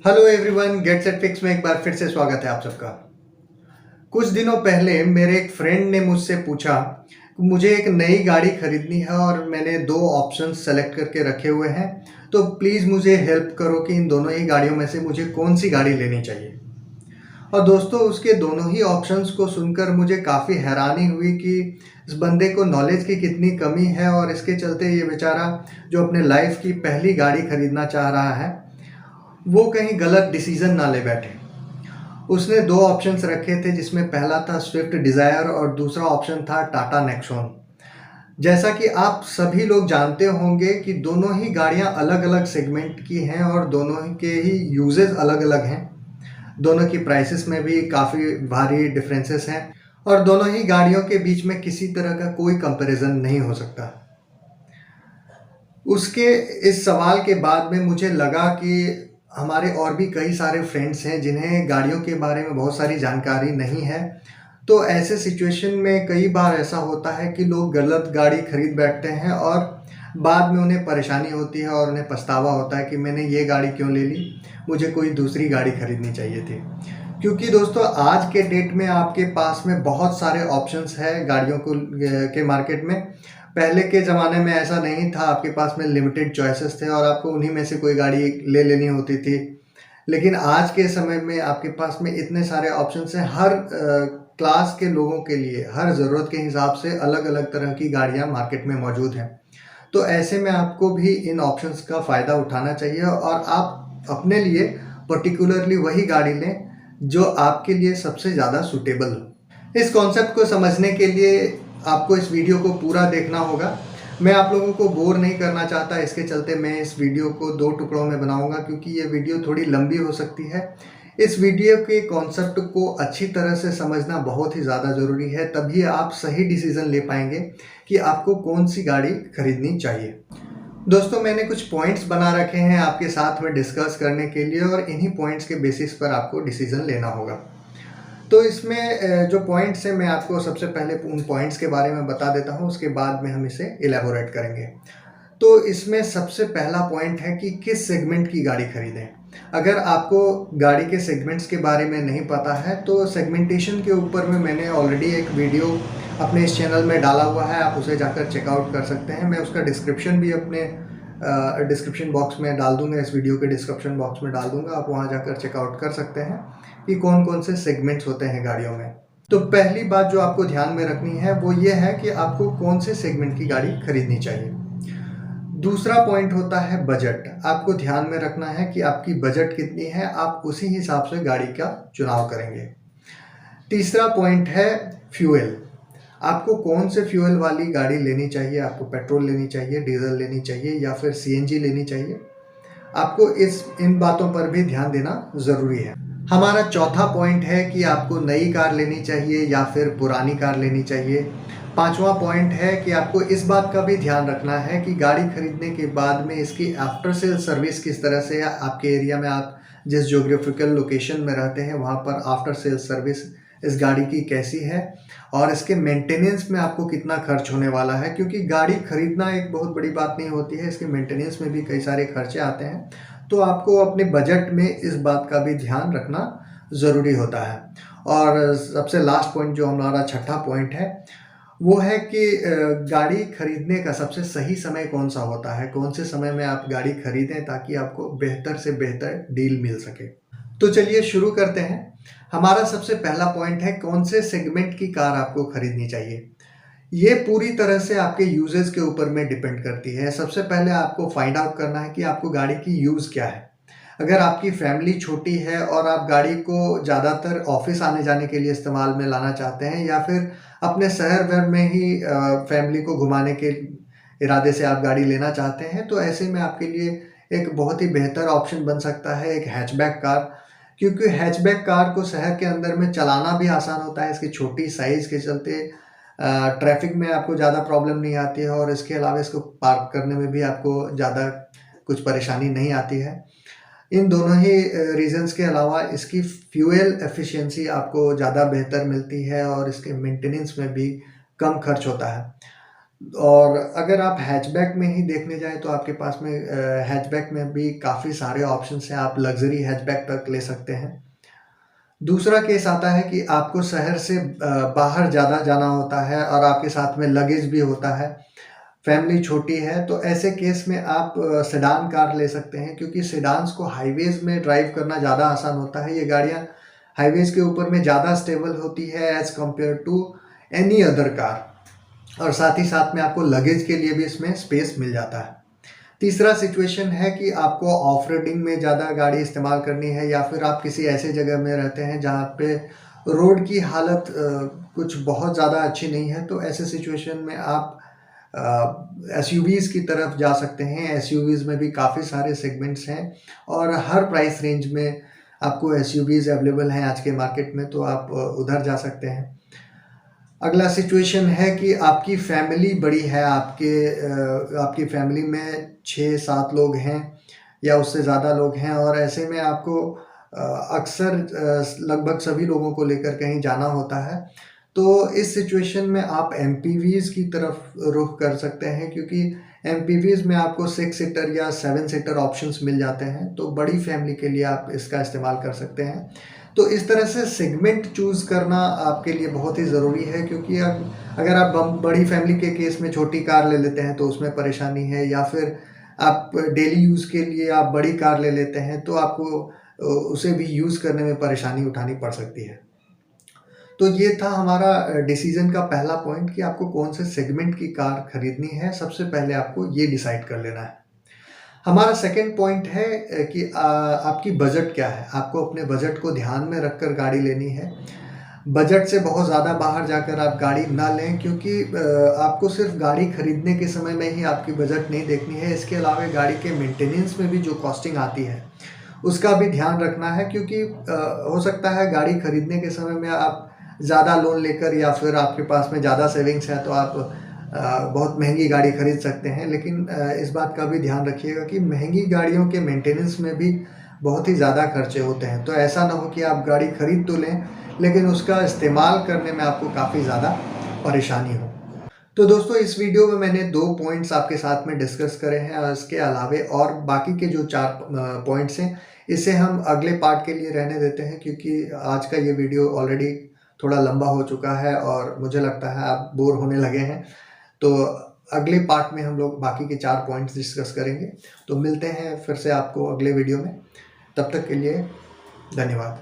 Hello everyone, get set fix में एक बार फिर से स्वागत है आप सबका। कुछ दिनों पहले मेरे एक फ्रेंड ने मुझसे पूछा, मुझे एक नई गाड़ी खरीदनी है और मैंने दो ऑप्शंस सेलेक्ट करके रखे हुए हैं, तो प्लीज़ मुझे हेल्प करो कि इन दोनों ही गाड़ियों में से मुझे कौन सी गाड़ी लेनी चाहिए। और दोस्तों, उसके दोनों ही ऑप्शंस को सुनकर मुझे काफ़ी हैरानी हुई कि इस बंदे को नॉलेज की कितनी कमी है और इसके चलते ये बेचारा जो अपने लाइफ की पहली गाड़ी खरीदना चाह रहा है, वो कहीं गलत डिसीज़न ना ले बैठे। उसने दो ऑप्शंस रखे थे, जिसमें पहला था स्विफ्ट डिज़ायर और दूसरा ऑप्शन था टाटा नेक्सॉन। जैसा कि आप सभी लोग जानते होंगे कि दोनों ही गाड़ियां अलग-अलग सेगमेंट की हैं और दोनों के ही यूजेस अलग-अलग हैं। दोनों की प्राइसेस में भी काफ़ी भारी डिफरेंसेस हैं और दोनों ही गाड़ियों के बीच में किसी तरह का कोई कंपैरिजन नहीं हो सकता। उसके इस सवाल के बाद में मुझे लगा कि हमारे और भी कई सारे फ्रेंड्स हैं जिन्हें गाड़ियों के बारे में बहुत सारी जानकारी नहीं है। तो ऐसे सिचुएशन में कई बार ऐसा होता है कि लोग गलत गाड़ी खरीद बैठते हैं और बाद में उन्हें परेशानी होती है और उन्हें पछतावा होता है कि मैंने ये गाड़ी क्यों ले ली, मुझे कोई दूसरी गाड़ी खरीदनी चाहिए थी। क्योंकि दोस्तों, आज के डेट में आपके पास में बहुत सारे ऑप्शंस हैं गाड़ियों को के मार्केट में। पहले के ज़माने में ऐसा नहीं था, आपके पास में लिमिटेड चॉइसेस थे और आपको उन्हीं में से कोई गाड़ी ले लेनी होती थी। लेकिन आज के समय में आपके पास में इतने सारे ऑप्शंस हैं, हर क्लास के लोगों के लिए, हर ज़रूरत के हिसाब से अलग-अलग तरह की गाड़ियाँ मार्केट में मौजूद हैं। तो ऐसे में आपको भी इन ऑप्शंस का फ़ायदा उठाना चाहिए और आप अपने लिए पर्टिकुलरली वही गाड़ी लें जो आपके लिए सबसे ज़्यादा सूटेबल हो। इस कॉन्सेप्ट को समझने के लिए आपको इस वीडियो को पूरा देखना होगा। मैं आप लोगों को बोर नहीं करना चाहता, इसके चलते मैं इस वीडियो को 2 टुकड़ों में बनाऊँगा क्योंकि ये वीडियो थोड़ी लंबी हो सकती है। इस वीडियो के कॉन्सेप्ट को अच्छी तरह से समझना बहुत ही ज़्यादा ज़रूरी है, तभी आप सही डिसीज़न ले पाएँगे कि आपको कौन-सी गाड़ी खरीदनी चाहिए। दोस्तों, मैंने कुछ पॉइंट्स बना रखे हैं आपके साथ में डिस्कस करने के लिए और इन्हीं पॉइंट्स के बेसिस पर आपको डिसीज़न लेना होगा। तो इसमें जो पॉइंट्स हैं, मैं आपको सबसे पहले उन पॉइंट्स के बारे में बता देता हूँ, उसके बाद में हम इसे इलैबोरेट करेंगे। तो इसमें सबसे पहला पॉइंट है कि किस सेगमेंट की गाड़ी खरीदें। अगर आपको गाड़ी के सेगमेंट्स के बारे में नहीं पता है, तो सेगमेंटेशन के ऊपर में मैंने ऑलरेडी एक वीडियो अपने इस चैनल में डाला हुआ है, आप उसे जाकर चेकआउट कर सकते हैं। मैं उसका डिस्क्रिप्शन भी अपने डिस्क्रिप्शन बॉक्स में डाल दूँगा, इस वीडियो के डिस्क्रिप्शन बॉक्स में डाल दूँगा, आप वहाँ जाकर चेकआउट कर सकते हैं कि कौन-कौन से सेगमेंट्स होते हैं गाड़ियों में। तो पहली बात जो आपको ध्यान में रखनी है वो ये है कि आपको कौन से सेगमेंट की गाड़ी खरीदनी चाहिए। दूसरा पॉइंट होता है बजट। आपको ध्यान में रखना है कि आपकी बजट कितनी है, आप उसी हिसाब से गाड़ी का चुनाव करेंगे। तीसरा पॉइंट है फ्यूल। आपको कौन से फ्यूल वाली गाड़ी लेनी चाहिए, आपको पेट्रोल लेनी चाहिए, डीजल लेनी चाहिए या फिर सीएनजी लेनी चाहिए। आपको इन बातों पर भी ध्यान देना ज़रूरी है। हमारा चौथा पॉइंट है कि आपको नई कार लेनी चाहिए या फिर पुरानी कार लेनी चाहिए। पांचवा पॉइंट है कि आपको इस बात का भी ध्यान रखना है कि गाड़ी खरीदने के बाद में इसकी आफ्टर सेल सर्विस किस तरह से, आपके एरिया में आप जिस ज्योग्राफिकल लोकेशन में रहते हैं वहाँ पर आफ्टर सेल सर्विस इस गाड़ी की कैसी है और इसके मेंटेनेंस में आपको कितना खर्च होने वाला है। क्योंकि गाड़ी खरीदना एक बहुत बड़ी बात नहीं होती है, इसके मेंटेनेंस में भी कई सारे खर्चे आते हैं। तो आपको अपने बजट में इस बात का भी ध्यान रखना ज़रूरी होता है। और सबसे लास्ट पॉइंट जो हमारा छठा पॉइंट है वो है कि गाड़ी खरीदने का सबसे सही समय कौन सा होता है, कौन से समय में आप गाड़ी खरीदें ताकि आपको बेहतर से बेहतर डील मिल सके। तो चलिए शुरू करते हैं। हमारा सबसे पहला पॉइंट है कौन से सेगमेंट की कार आपको खरीदनी चाहिए। ये पूरी तरह से आपके यूजेस के ऊपर में डिपेंड करती है। सबसे पहले आपको फाइंड आउट करना है कि आपको गाड़ी की यूज़ क्या है। अगर आपकी फैमिली छोटी है और आप गाड़ी को ज़्यादातर ऑफिस आने जाने के लिए इस्तेमाल में लाना चाहते हैं या फिर अपने शहर भर में ही फैमिली को घुमाने के इरादे से आप गाड़ी लेना चाहते हैं, तो ऐसे में आपके लिए एक बहुत ही बेहतर ऑप्शन बन सकता है एक हैचबैक कार। क्योंकि हैचबैक कार को शहर के अंदर में चलाना भी आसान होता है, इसकी छोटी साइज़ के चलते ट्रैफिक में आपको ज़्यादा प्रॉब्लम नहीं आती है और इसके अलावा इसको पार्क करने में भी आपको ज़्यादा कुछ परेशानी नहीं आती है। इन दोनों ही रीज़न्स के अलावा इसकी फ्यूल एफिशिएंसी आपको ज़्यादा बेहतर मिलती है और इसके मेंटेनेंस में भी कम खर्च होता है। और अगर आप हैचबैक में ही देखने जाएँ तो आपके पास में हैचबैक में भी काफ़ी सारे ऑप्शंस हैं, आप लग्ज़री हैचबैक तक ले सकते हैं। दूसरा केस आता है कि आपको शहर से बाहर ज़्यादा जाना होता है और आपके साथ में लगेज भी होता है, फैमिली छोटी है, तो ऐसे केस में आप सेडान कार ले सकते हैं क्योंकि सेडान्स को हाईवेज़ में ड्राइव करना ज़्यादा आसान होता है। ये गाड़ियाँ हाईवेज़ के ऊपर में ज़्यादा स्टेबल होती है as compare to any other car, और साथ ही साथ में आपको लगेज के लिए भी इसमें स्पेस मिल जाता है। तीसरा सिचुएशन है कि आपको ऑफ रोडिंग में ज़्यादा गाड़ी इस्तेमाल करनी है या फिर आप किसी ऐसे जगह में रहते हैं जहाँ पे रोड की हालत कुछ बहुत ज़्यादा अच्छी नहीं है, तो ऐसे सिचुएशन में आप एसयूवीज़ की तरफ जा सकते हैं। एसयूवीज़ में भी काफ़ी सारे सेगमेंट्स हैं और हर प्राइस रेंज में आपको एसयूवीज़ अवेलेबल हैं आज के मार्केट में, तो आप उधर जा सकते हैं। अगला सिचुएशन है कि आपकी फैमिली बड़ी है, आपकी फैमिली में 6-7 लोग हैं या उससे ज़्यादा लोग हैं और ऐसे में आपको अक्सर लगभग सभी लोगों को लेकर कहीं जाना होता है। तो इस सिचुएशन में आप एमपीवीज़ की तरफ रुख कर सकते हैं क्योंकि एमपीवीज़ में आपको 6 सीटर या 7 सीटर ऑप्शंस मिल जाते हैं, तो बड़ी फैमिली के लिए आप इसका इस्तेमाल कर सकते हैं। तो इस तरह से सेगमेंट चूज़ करना आपके लिए बहुत ही ज़रूरी है क्योंकि अगर आप बड़ी फैमिली के केस में छोटी कार ले लेते हैं तो उसमें परेशानी है, या फिर आप डेली यूज़ के लिए आप बड़ी कार ले लेते हैं तो आपको उसे भी यूज़ करने में परेशानी उठानी पड़ सकती है। तो ये था हमारा डिसीज़न का पहला पॉइंट कि आपको कौन से सेगमेंट की कार खरीदनी है, सबसे पहले आपको ये डिसाइड कर लेना है। हमारा सेकंड पॉइंट है कि आपकी बजट क्या है? आपको अपने बजट को ध्यान में रखकर गाड़ी लेनी है। बजट से बहुत ज़्यादा बाहर जाकर आप गाड़ी ना लें क्योंकि आपको सिर्फ गाड़ी खरीदने के समय में ही आपकी बजट नहीं देखनी है, इसके अलावा गाड़ी के मेंटेनेंस में भी जो कॉस्टिंग आती है, उसका भी ध्यान रखना है क्योंकि हो सकता है गाड़ी खरीदने के समय में आप ज़्यादा लोन लेकर या फिर आपके पास में ज़्यादा सेविंग्स है तो आप बहुत महंगी गाड़ी खरीद सकते हैं, लेकिन इस बात का भी ध्यान रखिएगा कि महंगी गाड़ियों के मेंटेनेंस में भी बहुत ही ज़्यादा खर्चे होते हैं। तो ऐसा ना हो कि आप गाड़ी खरीद तो लें लेकिन उसका इस्तेमाल करने में आपको काफ़ी ज़्यादा परेशानी हो। तो दोस्तों, इस वीडियो में मैंने 2 पॉइंट्स आपके साथ में डिस्कस करे हैं और इसके अलावे और बाकी के जो 4 पॉइंट्स हैं, इसे हम अगले पार्ट के लिए रहने देते हैं क्योंकि आज का ये वीडियो ऑलरेडी थोड़ा लंबा हो चुका है और मुझे लगता है आप बोर होने लगे हैं। तो अगले पार्ट में हम लोग बाकी के 4 पॉइंट्स डिस्कस करेंगे। तो मिलते हैं फिर से आपको अगले वीडियो में। तब तक के लिए धन्यवाद।